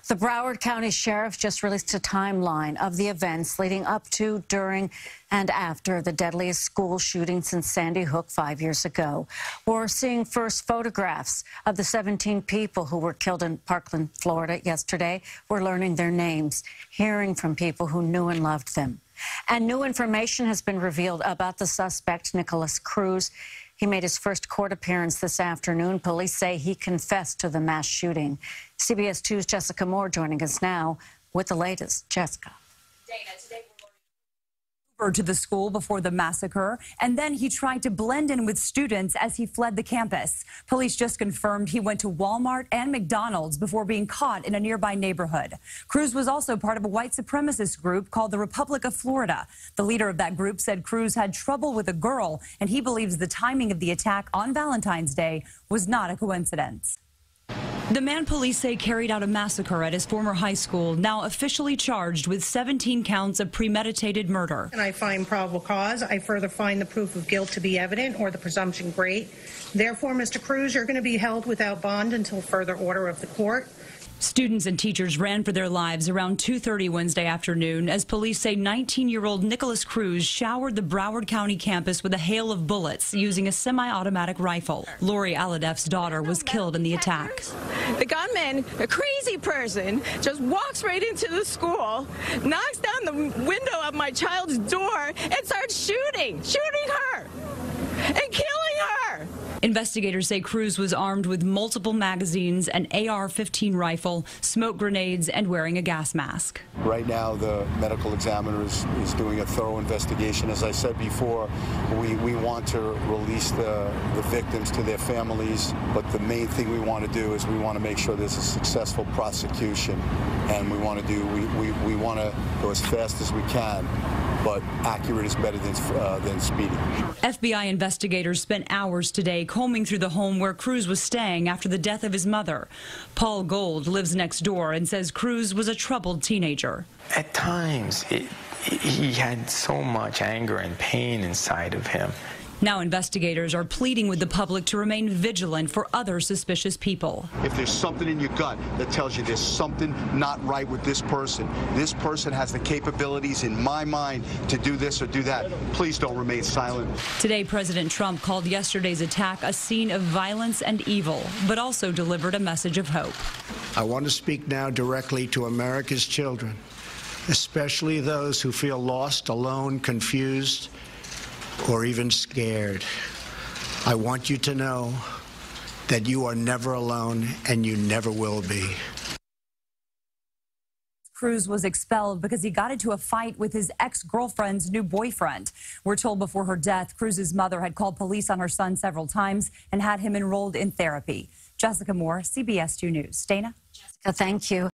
The Broward County Sheriff just released a timeline of the events leading up to, during, and after the deadliest school shooting since Sandy Hook 5 years ago. We're seeing first photographs of the 17 people who were killed in Parkland, Florida yesterday. We're learning their names, hearing from people who knew and loved them. And new information has been revealed about the suspect, Nikolas Cruz. He made his first court appearance this afternoon. Police say he confessed to the mass shooting. CBS 2's Jessica Moore joining us now with the latest. Jessica. Dana, today we're to the school before the massacre, and then he tried to blend in with students as he fled the campus. Police just confirmed he went to Walmart and McDonald's before being caught in a nearby neighborhood. Cruz was also part of a white supremacist group called the Republic of Florida. The leader of that group said Cruz had trouble with a girl, and he believes the timing of the attack on Valentine's Day was not a coincidence. The man police say carried out a massacre at his former high school, now officially charged with 17 counts of premeditated murder. And I find probable cause. I further find the proof of guilt to be evident or the presumption great. Therefore, Mr. Cruz, you're going to be held without bond until further order of the court. Students and teachers ran for their lives around 2:30 Wednesday afternoon as police say 19-year-old Nikolas Cruz showered the Broward County campus with a hail of bullets using a semi-automatic rifle. Lori Aladef's daughter was killed in the attack. The gunman, a crazy person, just walks right into the school, knocks down the window of my child's door, and starts shooting her, and killing her. Investigators say Cruz was armed with multiple magazines, an AR-15 rifle, smoke grenades, and wearing a gas mask. Right now, the medical examiner is doing a thorough investigation. As I said before, we want to release the victims to their families, but the main thing we want to do is we want to make sure there's a successful prosecution, and we want to go as fast as we can. But accurate is better than speedy. FBI investigators spent hours today combing through the home where Cruz was staying after the death of his mother. Paul Gold lives next door and says Cruz was a troubled teenager. At times, he had so much anger and pain inside of him. Now investigators are pleading with the public to remain vigilant for other suspicious people. If there's something in your gut that tells you there's something not right with this person has the capabilities in my mind to do this or do that, please don't remain silent. Today, President Trump called yesterday's attack a scene of violence and evil, but also delivered a message of hope. I want to speak now directly to America's children, especially those who feel lost, alone, confused, or even scared. I want you to know that you are never alone and you never will be. Cruz was expelled because he got into a fight with his ex-girlfriend's new boyfriend. We're told before her death, Cruz's mother had called police on her son several times and had him enrolled in therapy. Jessica Moore, CBS 2 News. Dana? Jessica, thank you.